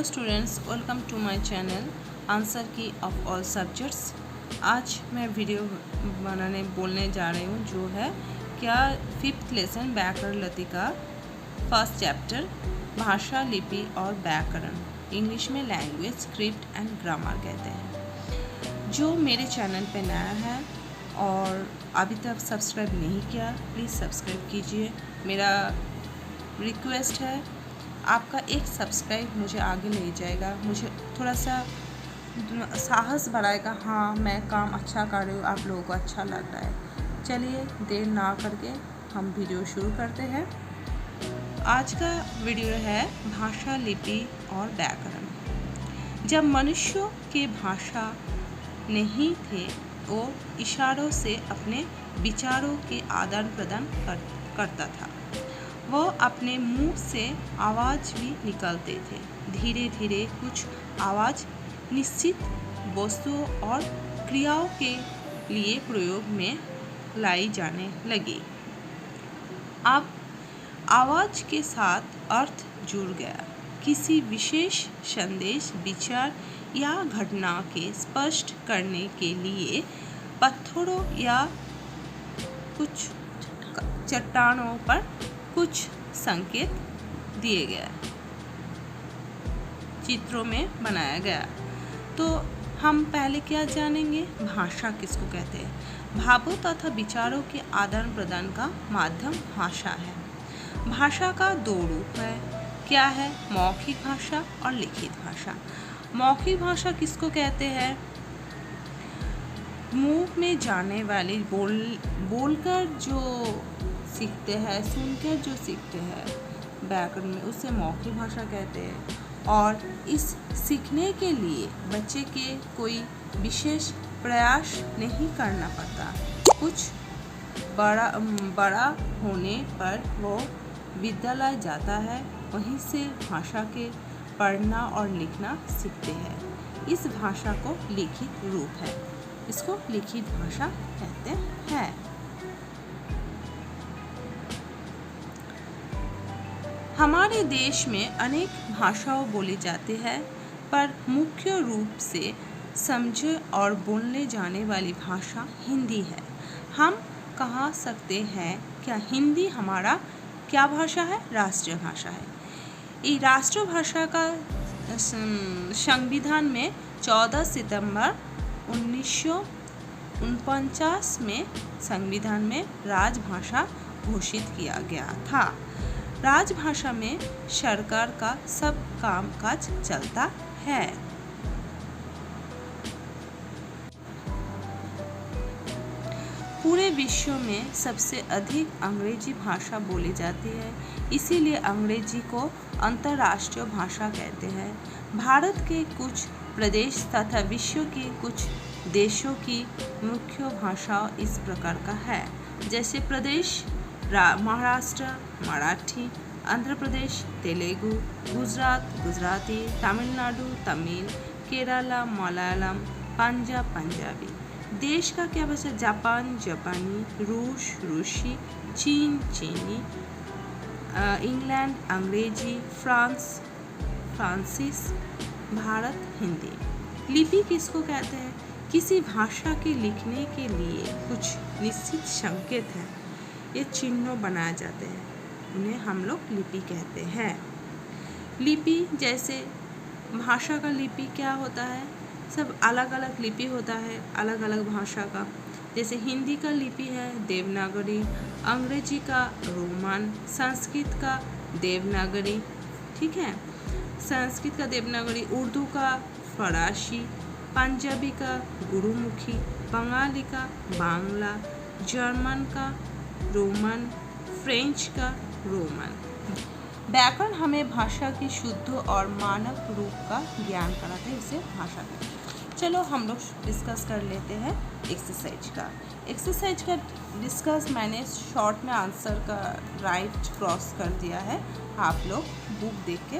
Hello students, welcome to my channel answer key of all subjects. आज मैं video बोलने जा रही हूँ जो है क्या 5th लेसन व्याकरण लतिका फर्स्ट चैप्टर भाषा, लिपि और व्याकरण, इंग्लिश में लैंग्वेज, स्क्रिप्ट एंड ग्रामर कहते हैं। जो मेरे चैनल पे नया है और अभी तक सब्सक्राइब नहीं किया, प्लीज़ सब्सक्राइब कीजिए। मेरा रिक्वेस्ट है, आपका एक सब्सक्राइब मुझे आगे ले जाएगा, मुझे थोड़ा सा साहस बढ़ाएगा। हाँ, मैं काम अच्छा कर रही हूँ, आप लोगों को अच्छा लग रहा है। चलिए देर ना करके हम वीडियो शुरू करते हैं। आज का वीडियो है भाषा, लिपि और व्याकरण। जब मनुष्यों के भाषा नहीं थे, वो इशारों से अपने विचारों के आदान प्रदान करता था। वह अपने मुंह से आवाज़ भी निकालते थे। धीरे धीरे कुछ आवाज़ निश्चित वस्तुओं और क्रियाओं के लिए प्रयोग में लाई जाने लगी। अब आवाज़ के साथ अर्थ जुड़ गया। किसी विशेष संदेश, विचार या घटना के स्पष्ट करने के लिए पत्थरों या कुछ चट्टानों पर कुछ संकेत दिए गए, चित्रों में बनाया गया। तो हम पहले क्या जानेंगे, भाषा किसको कहते हैं। भावों तथा विचारों के आदान प्रदान का माध्यम भाषा है। भाषा का दो रूप है, क्या है, मौखिक भाषा और लिखित भाषा। मौखिक भाषा किसको कहते हैं, मुंह में जाने वाली बोलकर जो सीखते हैं, सुनकर जो सीखते हैं व्याकरण में, उसे मौखिक भाषा कहते हैं। और इस सीखने के लिए बच्चे के कोई विशेष प्रयास नहीं करना पड़ता। कुछ बड़ा होने पर वो विद्यालय जाता है, वहीं से भाषा के पढ़ना और लिखना सीखते हैं। इस भाषा को लिखित रूप है, इसको लिखित भाषा कहते हैं। हमारे देश में अनेक भाषाएं बोली जाती है, पर मुख्य रूप से समझे और बोलने जाने वाली भाषा हिंदी है। हम कह सकते हैं क्या हिंदी हमारा क्या भाषा है, राष्ट्रीय भाषा है। ये राष्ट्रभाषा का संविधान में 14 सितंबर 1949 में संविधान में राजभाषा घोषित किया गया था। राजभाषा में सरकार का सब कामकाज चलता है। पूरे विश्व में सबसे अधिक अंग्रेजी भाषा बोली जाती है, इसीलिए अंग्रेजी को अंतर्राष्ट्रीय भाषा कहते हैं। भारत के कुछ प्रदेश तथा विश्व के कुछ देशों की मुख्य भाषा इस प्रकार का है, जैसे प्रदेश महाराष्ट्र मराठी, आंध्र प्रदेश तेलुगु, गुजरात गुजराती, तमिलनाडु तमिल, केरला मलयालम, पंजाब पंजाबी। देश का क्या भाषा, जापान जापानी, रूस रूसी, चीन चीनी, इंग्लैंड अंग्रेजी, फ्रांस फ्रांसीस, भारत हिंदी। लिपि किसको कहते हैं, किसी भाषा के लिखने के लिए कुछ निश्चित संकेत हैं, ये चिन्ह बनाए जाते हैं, उन्हें हम लोग लिपि कहते हैं। लिपि जैसे भाषा का लिपि क्या होता है, सब अलग अलग लिपि होता है अलग अलग भाषा का। जैसे हिंदी का लिपि है देवनागरी, अंग्रेजी का रोमन, संस्कृत का देवनागरी, ठीक है, संस्कृत का देवनागरी, उर्दू का फरासी, पंजाबी का गुरुमुखी, बंगाली का बांग्ला, जर्मन का रोमन, फ्रेंच का रोमन। व्याकरण हमें भाषा की शुद्ध और मानक रूप का ज्ञान कराते हैं, इसे भाषा कहते हैं। चलो हम लोग डिस्कस कर लेते हैं एक्सरसाइज का। एक्सरसाइज का डिस्कस मैंने शॉर्ट में आंसर का राइट क्रॉस कर दिया है, आप लोग बुक देख के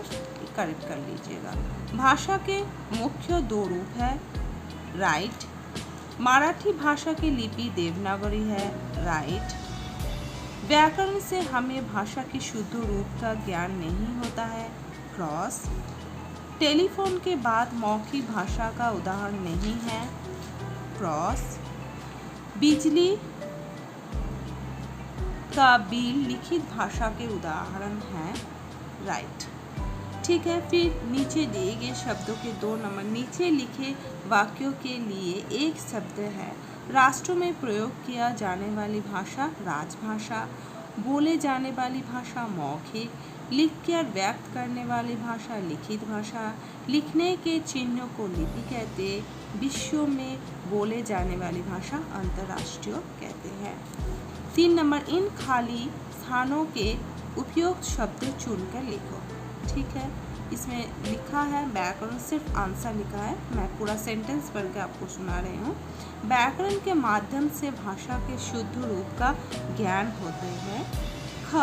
करेक्ट कर लीजिएगा। भाषा के मुख्य दो रूप है, राइट। मराठी भाषा की लिपि देवनागरी है, राइट। व्याकरण से हमें भाषा की शुद्ध रूप का ज्ञान नहीं होता है, क्रॉस। टेलीफोन के बाद मौखिक भाषा का उदाहरण नहीं है। क्रॉस। बिजली का बिल लिखित भाषा के उदाहरण है। राइट। ठीक है, फिर नीचे दिए गए शब्दों के 2 नंबर। नीचे लिखे वाक्यों के लिए एक शब्द है। राष्ट्रों में प्रयोग किया जाने वाली भाषा राजभाषा, बोले जाने वाली भाषा मौखिक, लिखकर व्यक्त करने वाली भाषा लिखित भाषा, लिखने के चिन्हों को लिपि कहते, विश्व में बोले जाने वाली भाषा अंतर्राष्ट्रीय कहते हैं। 3 नंबर, इन खाली स्थानों के उपयुक्त शब्द चुनकर लिखो। ठीक है, इसमें लिखा है व्याकरण, सिर्फ आंसर लिखा है, मैं पूरा सेंटेंस पढ़ के आपको सुना रही हूँ। व्याकरण के माध्यम से भाषा के शुद्ध रूप का ज्ञान होते हैं। ख,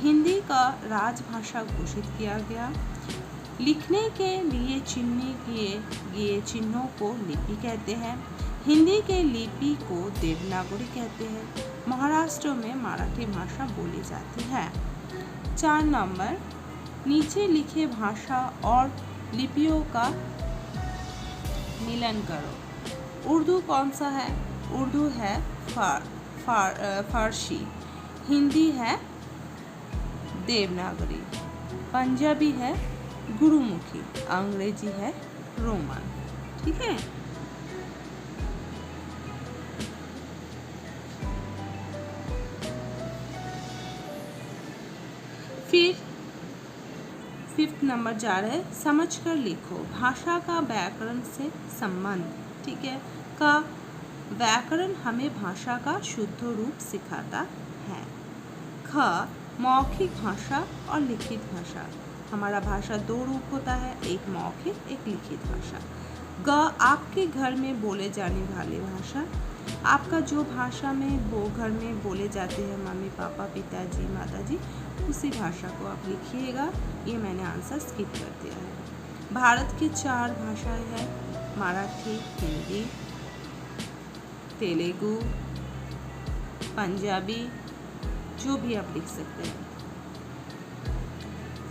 हिंदी का राजभाषा घोषित किया गया। लिखने के लिए चिन्हित किए गए चिन्हों को लिपि कहते हैं। हिंदी के लिपि को देवनागरी कहते हैं। महाराष्ट्र में मराठी भाषा बोली जाती है। 4 नंबर, नीचे लिखे भाषा और लिपियों का मिलन करो। उर्दू कौन सा है? उर्दू है फारसी, हिंदी है देवनागरी, पंजाबी है गुरुमुखी, अंग्रेजी है रोमन। ठीक है, फिर 5th नंबर जा रहे, समझ कर लिखो। भाषा का व्याकरण से संबंध। ठीक है, का व्याकरण हमें भाषा का शुद्ध रूप सिखाता है। ख, मौखिक भाषा और लिखित भाषा। हमारा भाषा 2 रूप होता है, एक मौखिक, एक लिखित भाषा। ग, आपके घर में बोले जाने वाली भाषा। आपका जो भाषा में वो घर में बोले जाते हैं, मम्मी पापा पिताजी माताजी, उसी भाषा को आप लिखिएगा। ये मैंने आंसर स्किप कर दिया है। भारत की 4 भाषाएं हैं, मराठी, हिंदी, तेलुगु, पंजाबी, जो भी आप लिख सकते हैं।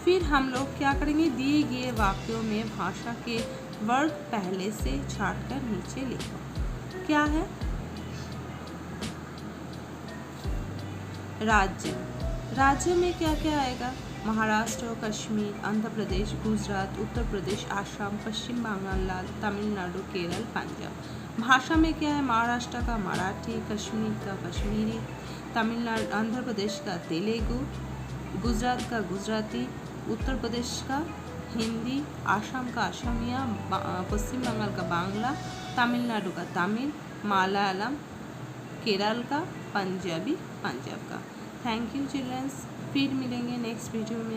फिर हम लोग क्या करेंगे, दिए गए वाक्यों में भाषा के वर्ग पहले से छांटकर नीचे लिखो। क्या है? राज्य। राज्य में क्या क्या आएगा? महाराष्ट्र, कश्मीर, आंध्र प्रदेश, गुजरात, उत्तर प्रदेश, आसाम, पश्चिम बंगाल, तमिलनाडु, केरल, पंजाब। भाषा में क्या है? महाराष्ट्र का मराठी, कश्मीर का कश्मीरी, तमिलनाडु आंध्र प्रदेश का तेलुगु, गुजरात का गुजराती, उत्तर प्रदेश का हिंदी, आसाम का असमिया, पश्चिम बंगाल का बांग्ला, तमिलनाडु का तमिल, मलयालम, केरल का पंजाबी, पंजाब का। थैंक यू चिल्ड्रंस, फिर मिलेंगे नेक्स्ट वीडियो में।